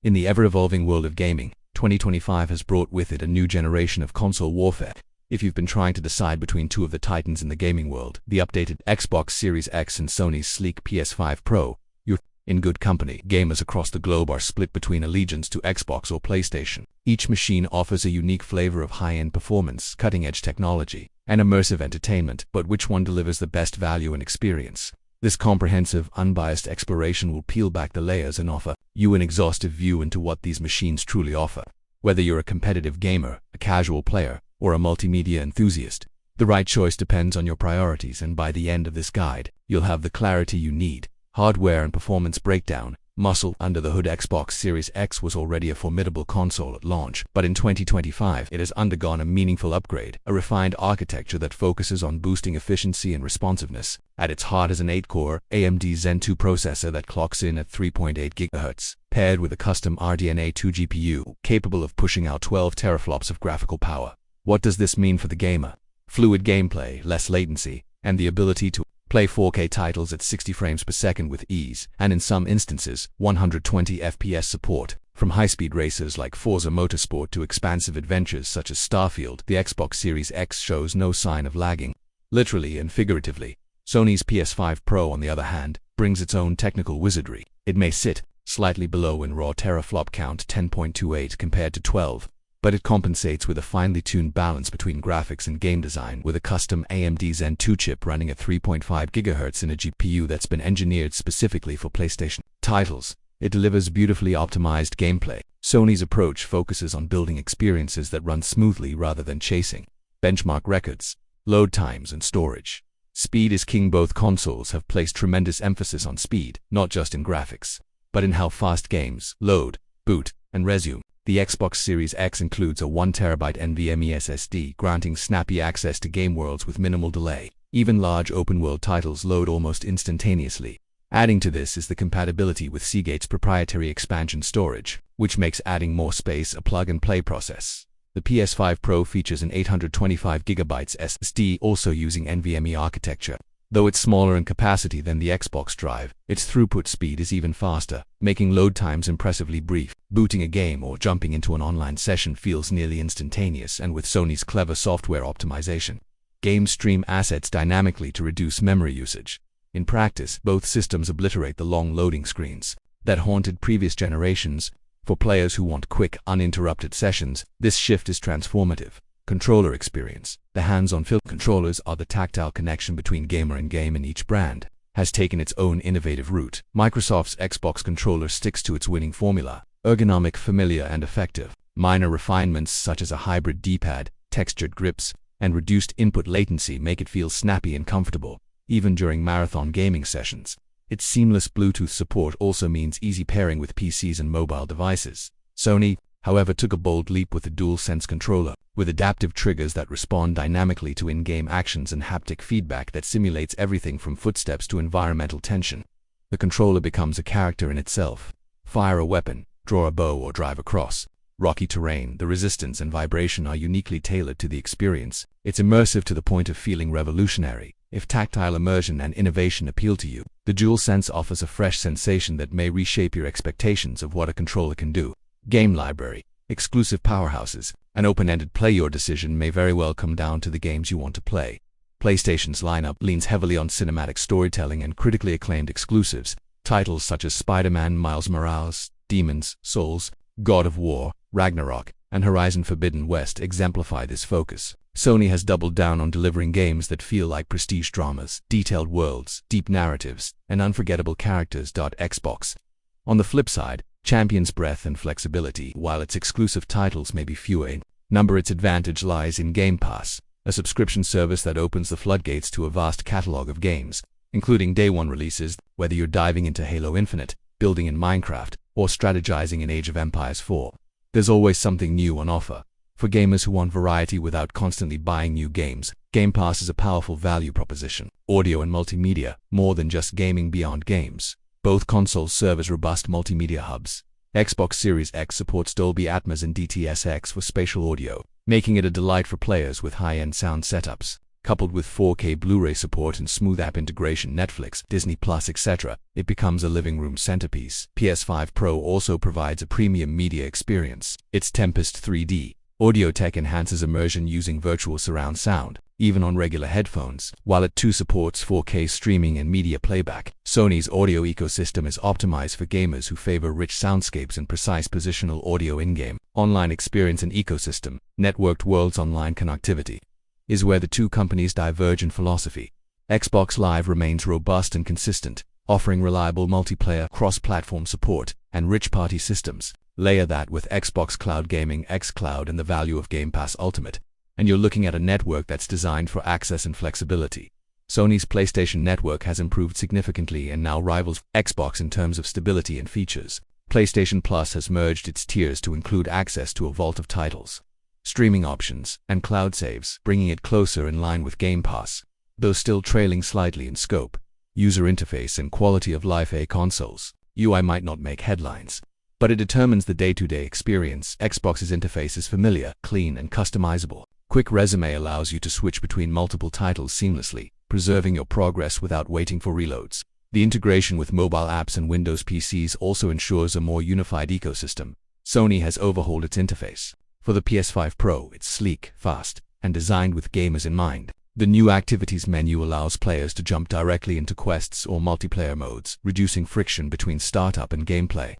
In the ever-evolving world of gaming, 2025 has brought with it a new generation of console warfare. If you've been trying to decide between two of the titans in the gaming world, the updated Xbox Series X and Sony's sleek PS5 Pro, you're in good company. Gamers across the globe are split between allegiance to Xbox or PlayStation. Each machine offers a unique flavor of high-end performance, cutting-edge technology, and immersive entertainment, but which one delivers the best value and experience? This comprehensive, unbiased exploration will peel back the layers and offer you an exhaustive view into what these machines truly offer. Whether you're a competitive gamer, a casual player, or a multimedia enthusiast, the right choice depends on your priorities, and by the end of this guide, you'll have the clarity you need. Hardware and performance breakdown. Muscle under the hood. Xbox Series X was already a formidable console at launch, but in 2025 it has undergone a meaningful upgrade, a refined architecture that focuses on boosting efficiency and responsiveness. At its heart is an 8-core AMD Zen 2 processor that clocks in at 3.8 GHz, paired with a custom RDNA 2 GPU capable of pushing out 12 teraflops of graphical power. What does this mean for the gamer? Fluid gameplay, less latency, and the ability to play 4K titles at 60 frames per second with ease, and in some instances, 120 FPS support. From high-speed races like Forza Motorsport to expansive adventures such as Starfield, the Xbox Series X shows no sign of lagging, literally and figuratively. Sony's PS5 Pro, on the other hand, brings its own technical wizardry. It may sit slightly below in raw teraflop count, 10.28 compared to 12, but it compensates with a finely tuned balance between graphics and game design, with a custom AMD Zen 2 chip running at 3.5 GHz in a GPU that's been engineered specifically for PlayStation titles. It delivers beautifully optimized gameplay. Sony's approach focuses on building experiences that run smoothly rather than chasing benchmark records, load times, and storage. Speed is king. Both consoles have placed tremendous emphasis on speed, not just in graphics, but in how fast games load, boot, and resume. The Xbox Series X includes a 1TB NVMe SSD, granting snappy access to game worlds with minimal delay. Even large open-world titles load almost instantaneously. Adding to this is the compatibility with Seagate's proprietary expansion storage, which makes adding more space a plug-and-play process. The PS5 Pro features an 825GB SSD, also using NVMe architecture. Though it's smaller in capacity than the Xbox Drive, its throughput speed is even faster, making load times impressively brief. Booting a game or jumping into an online session feels nearly instantaneous, and with Sony's clever software optimization, games stream assets dynamically to reduce memory usage. In practice, both systems obliterate the long loading screens that haunted previous generations. For players who want quick, uninterrupted sessions, this shift is transformative. Controller experience. The hands-on feel. Controllers are the tactile connection between gamer and game, and each brand has taken its own innovative route. Microsoft's Xbox controller sticks to its winning formula: ergonomic, familiar, and effective. Minor refinements such as a hybrid D-pad, textured grips, and reduced input latency make it feel snappy and comfortable, even during marathon gaming sessions. Its seamless Bluetooth support also means easy pairing with PCs and mobile devices. Sony, however, took a bold leap with the DualSense controller, with adaptive triggers that respond dynamically to in-game actions and haptic feedback that simulates everything from footsteps to environmental tension. The controller becomes a character in itself. Fire a weapon, draw a bow, or drive across rocky terrain. The resistance and vibration are uniquely tailored to the experience. It's immersive to the point of feeling revolutionary. If tactile immersion and innovation appeal to you, the DualSense offers a fresh sensation that may reshape your expectations of what a controller can do. Game library, exclusive powerhouses, and open-ended play. Your decision may very well come down to the games you want to play. PlayStation's lineup leans heavily on cinematic storytelling and critically acclaimed exclusives. Titles such as Spider-Man, Miles Morales, Demon's Souls, God of War, Ragnarok, and Horizon Forbidden West exemplify this focus. Sony has doubled down on delivering games that feel like prestige dramas, detailed worlds, deep narratives, and unforgettable characters. Xbox, on the flip side, champions breadth and flexibility. While its exclusive titles may be fewer in number, its advantage lies in Game Pass, a subscription service that opens the floodgates to a vast catalog of games, including day-one releases. Whether you're diving into Halo Infinite, building in Minecraft, or strategizing in Age of Empires 4, there's always something new on offer. For gamers who want variety without constantly buying new games, Game Pass is a powerful value proposition. Audio and multimedia, more than just gaming beyond games. Both consoles serve as robust multimedia hubs. Xbox Series X supports Dolby Atmos and DTS:X for spatial audio, making it a delight for players with high-end sound setups. Coupled with 4K Blu-ray support and smooth app integration, Netflix, Disney Plus, etc., it becomes a living room centerpiece. PS5 Pro also provides a premium media experience. Its Tempest 3D audio tech enhances immersion using virtual surround sound, even on regular headphones, while it too supports 4K streaming and media playback. Sony's audio ecosystem is optimized for gamers who favor rich soundscapes and precise positional audio in-game. Online experience and ecosystem, networked worlds, online connectivity is where the two companies diverge in philosophy. Xbox Live remains robust and consistent, offering reliable multiplayer, cross-platform support, and rich party systems. Layer that with Xbox Cloud Gaming, xCloud, and the value of Game Pass Ultimate, and you're looking at a network that's designed for access and flexibility. Sony's PlayStation Network has improved significantly and now rivals Xbox in terms of stability and features. PlayStation Plus has merged its tiers to include access to a vault of titles, streaming options, and cloud saves, bringing it closer in line with Game Pass. Though still trailing slightly in scope, user interface, and quality of life, a console's UI might not make headlines, but it determines the day-to-day experience. Xbox's interface is familiar, clean, and customizable. Quick Resume allows you to switch between multiple titles seamlessly, preserving your progress without waiting for reloads. The integration with mobile apps and Windows PCs also ensures a more unified ecosystem. Sony has overhauled its interface. For the PS5 Pro, it's sleek, fast, and designed with gamers in mind. The new Activities menu allows players to jump directly into quests or multiplayer modes, reducing friction between startup and gameplay.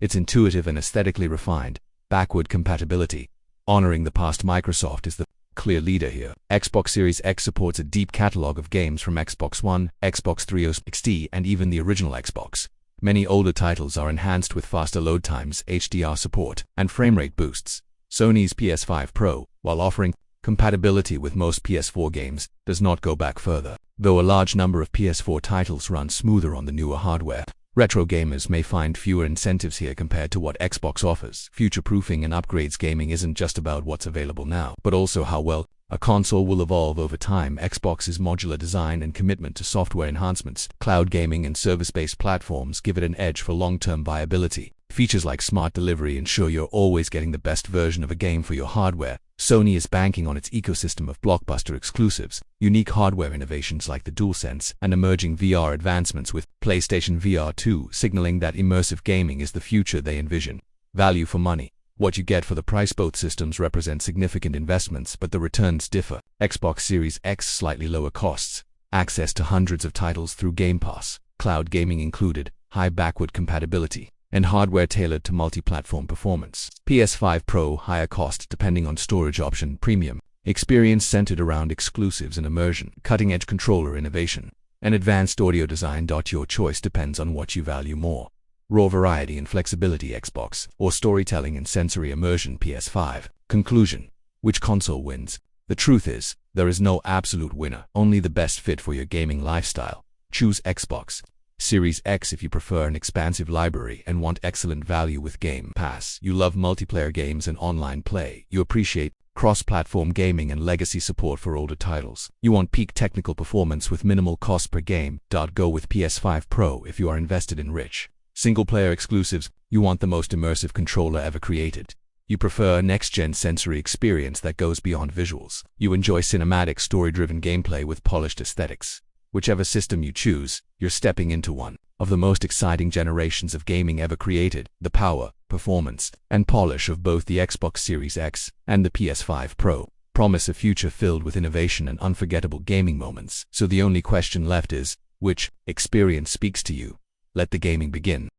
It's intuitive and aesthetically refined. Backward compatibility, honoring the past. Microsoft is the clear leader here. Xbox Series X supports a deep catalog of games from Xbox One, Xbox 360, and even the original Xbox. Many older titles are enhanced with faster load times, HDR support, and framerate boosts. Sony's PS5 Pro, while offering compatibility with most PS4 games, does not go back further. Though a large number of PS4 titles run smoother on the newer hardware, retro gamers may find fewer incentives here compared to what Xbox offers. Future-proofing and upgrades. Gaming isn't just about what's available now, but also how well a console will evolve over time. Xbox's modular design and commitment to software enhancements, cloud gaming, and service-based platforms give it an edge for long-term viability. Features like smart delivery ensure you're always getting the best version of a game for your hardware. Sony is banking on its ecosystem of blockbuster exclusives, unique hardware innovations like the DualSense, and emerging VR advancements, with PlayStation VR 2 signaling that immersive gaming is the future they envision. Value for money. What you get for the price. Both systems represent significant investments, but the returns differ. Xbox Series X, slightly lower costs, access to hundreds of titles through Game Pass, cloud gaming included, high backward compatibility, and hardware tailored to multi-platform performance. PS5 Pro, higher cost depending on storage option. Premium experience centered around exclusives and immersion, cutting-edge controller innovation, and advanced audio design. Your choice depends on what you value more: raw variety and flexibility, Xbox, or storytelling and sensory immersion, PS5. Conclusion: which console wins? The truth is, there is no absolute winner, only the best fit for your gaming lifestyle. Choose Xbox Series X if you prefer an expansive library and want excellent value with Game Pass. You love multiplayer games and online play. You appreciate cross-platform gaming and legacy support for older titles. You want peak technical performance with minimal cost per game. Go with PS5 Pro if you are invested in rich single-player exclusives. You want the most immersive controller ever created. You prefer a next-gen sensory experience that goes beyond visuals. You enjoy cinematic, story-driven gameplay with polished aesthetics. Whichever system you choose, you're stepping into one of the most exciting generations of gaming ever created. The power, performance, and polish of both the Xbox Series X and the PS5 Pro promise a future filled with innovation and unforgettable gaming moments. So the only question left is, which experience speaks to you? Let the gaming begin.